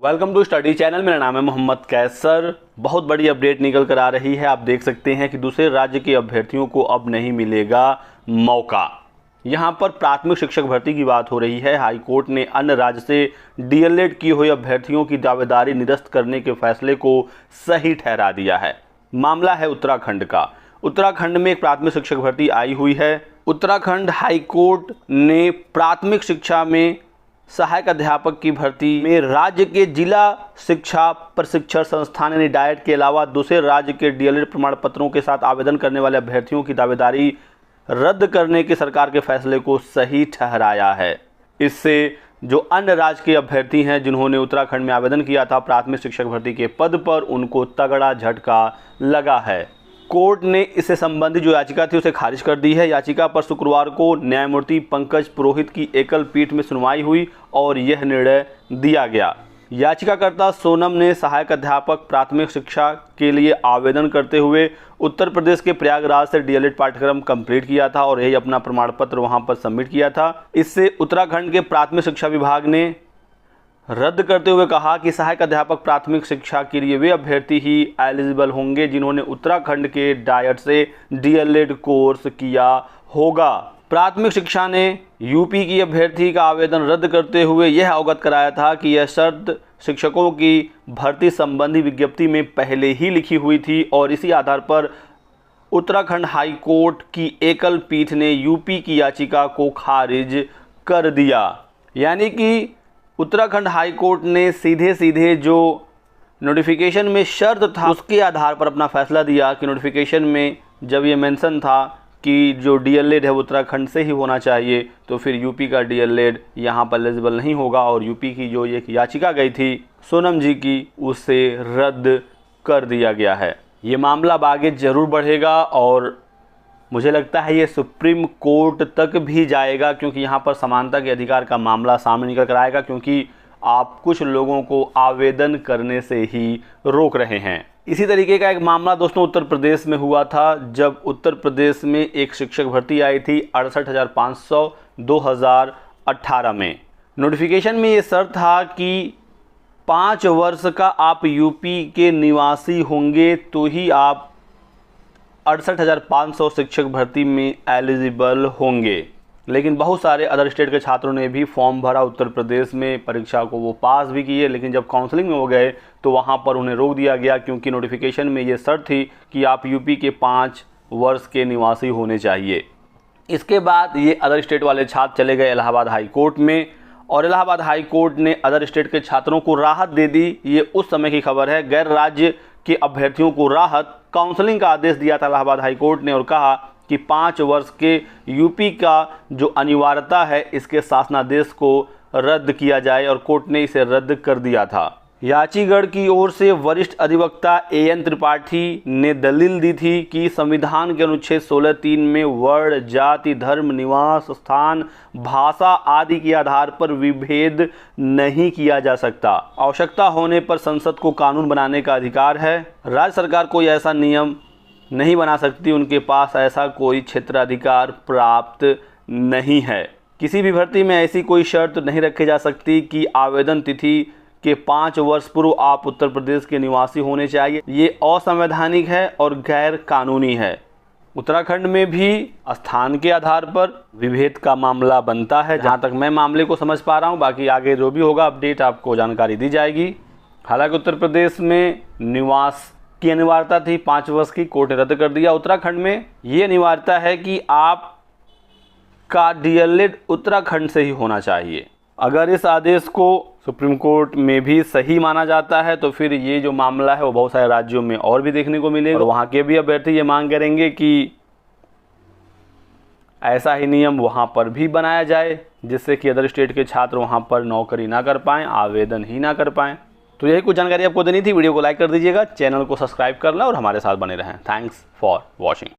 Welcome to study channel. मेरा नाम है मोहम्मद कैसर। बहुत बड़ी अपडेट निकल कर आ रही है। आप देख सकते हैं कि दूसरे राज्य के अभ्यर्थियों को अब नहीं मिलेगा मौका। यहां पर प्राथमिक शिक्षक भर्ती की बात हो रही है। हाई कोर्ट ने अन्य राज्य से डीएलएड किए हुए अभ्यर्थियों की दावेदारी निरस्त करने के फैसले को सही ठहरा दिया है। मामला है उत्तराखंड का। उत्तराखंड में एक प्राथमिक शिक्षक भर्ती आई हुई है। उत्तराखंड हाई कोर्ट ने प्राथमिक शिक्षा में सहायक अध्यापक की भर्ती में राज्य के जिला शिक्षा प्रशिक्षण संस्थान यानी डाइट के अलावा दूसरे राज्य के डीएलएड प्रमाण पत्रों के साथ आवेदन करने वाले अभ्यर्थियों की दावेदारी रद्द करने के सरकार के फैसले को सही ठहराया है। इससे जो अन्य राज्य के अभ्यर्थी हैं जिन्होंने उत्तराखंड में आवेदन किया था प्राथमिक शिक्षक भर्ती के पद पर, उनको तगड़ा झटका लगा है। कोर्ट ने इससे संबंधित जो याचिका थी उसे खारिज कर दी है। याचिका पर शुक्रवार को न्यायमूर्ति पंकज पुरोहित की एकल पीठ में सुनवाई हुई और यह निर्णय दिया गया। याचिकाकर्ता सोनम ने सहायक अध्यापक प्राथमिक शिक्षा के लिए आवेदन करते हुए उत्तर प्रदेश के प्रयागराज से डीएलएड पाठ्यक्रम कंप्लीट किया था और यही अपना प्रमाण पत्र वहां पर सबमिट किया था। इससे उत्तराखंड के प्राथमिक शिक्षा विभाग ने रद्द करते हुए कहा कि सहायक अध्यापक प्राथमिक शिक्षा के लिए वे अभ्यर्थी ही एलिजिबल होंगे जिन्होंने उत्तराखंड के डाइट से डीएलएड कोर्स किया होगा। प्राथमिक शिक्षा ने यूपी की अभ्यर्थी का आवेदन रद्द करते हुए यह अवगत कराया था कि यह शर्त शिक्षकों की भर्ती संबंधी विज्ञप्ति में पहले ही लिखी हुई थी और इसी आधार पर उत्तराखंड हाई कोर्ट की एकल पीठ ने यूपी की याचिका को खारिज कर दिया। यानी कि उत्तराखंड हाई कोर्ट ने सीधे जो नोटिफिकेशन में शर्त था उसके आधार पर अपना फैसला दिया कि नोटिफिकेशन में जब ये मेंशन था कि जो डीएलएड है वो उत्तराखंड से ही होना चाहिए, तो फिर यूपी का डीएलएड यहाँ पर एलिजिबल नहीं होगा और यूपी की जो एक याचिका गई थी सोनम जी की, उसे रद्द कर दिया गया है। ये मामला अब आगे ज़रूर बढ़ेगा और मुझे लगता है ये सुप्रीम कोर्ट तक भी जाएगा, क्योंकि यहाँ पर समानता के अधिकार का मामला सामने निकल कर आएगा, क्योंकि आप कुछ लोगों को आवेदन करने से ही रोक रहे हैं। इसी तरीके का एक मामला दोस्तों उत्तर प्रदेश में हुआ था, जब उत्तर प्रदेश में एक शिक्षक भर्ती आई थी 68,500 2018 में। नोटिफिकेशन में ये शर्त था कि 5 वर्ष का आप यूपी के निवासी होंगे तो ही आप 68,500 शिक्षक भर्ती में एलिजिबल होंगे। लेकिन बहुत सारे अदर स्टेट के छात्रों ने भी फॉर्म भरा उत्तर प्रदेश में, परीक्षा को वो पास भी किए, लेकिन जब काउंसलिंग में हो गए तो वहाँ पर उन्हें रोक दिया गया, क्योंकि नोटिफिकेशन में ये शर्त थी कि आप यूपी के 5 वर्ष के निवासी होने चाहिए। इसके बाद ये अदर स्टेट वाले छात्र चले गए इलाहाबाद हाई कोर्ट में और इलाहाबाद हाई कोर्ट ने अदर स्टेट के छात्रों को राहत दे दी। ये उस समय की खबर है। गैर राज्य के अभ्यर्थियों को राहत काउंसलिंग का आदेश दिया था इलाहाबाद हाई कोर्ट ने और कहा कि 5 वर्ष के यूपी का जो अनिवार्यता है इसके शासनादेश को रद्द किया जाए और कोर्ट ने इसे रद्द कर दिया था। याचीगढ़ की ओर से वरिष्ठ अधिवक्ता एएन त्रिपाठी ने दलील दी थी कि संविधान के अनुच्छेद 16(3) में वर्ण, जाति, धर्म, निवास स्थान, भाषा आदि के आधार पर विभेद नहीं किया जा सकता। आवश्यकता होने पर संसद को कानून बनाने का अधिकार है। राज्य सरकार कोई ऐसा नियम नहीं बना सकती, उनके पास ऐसा कोई क्षेत्राधिकार प्राप्त नहीं है। किसी भी भर्ती में ऐसी कोई शर्त नहीं रखी जा सकती कि आवेदन तिथि के 5 वर्ष पूर्व आप उत्तर प्रदेश के निवासी होने चाहिए। ये असंवैधानिक है और गैर कानूनी है। उत्तराखंड में भी स्थान के आधार पर विभेद का मामला बनता है, जहाँ तक मैं मामले को समझ पा रहा हूँ। बाकी आगे जो भी होगा अपडेट आपको जानकारी दी जाएगी। हालांकि उत्तर प्रदेश में निवास की अनिवार्यता थी 5 वर्ष की, कोर्ट ने रद्द कर दिया। उत्तराखंड में ये अनिवार्यता है कि आप का डीएलएड उत्तराखंड से ही होना चाहिए। अगर इस आदेश को सुप्रीम कोर्ट में भी सही माना जाता है तो फिर ये जो मामला है वो बहुत सारे राज्यों में और भी देखने को मिलेगा और वहाँ के भी अभ्यर्थी ये मांग करेंगे कि ऐसा ही नियम वहाँ पर भी बनाया जाए, जिससे कि अदर स्टेट के छात्र वहाँ पर नौकरी ना कर पाएँ, आवेदन ही ना कर पाएँ। तो यही कुछ जानकारी आपको देनी थी। वीडियो को लाइक कर दीजिएगा, चैनल को सब्सक्राइब कर लें और हमारे साथ बने रहें। Thanks for watching.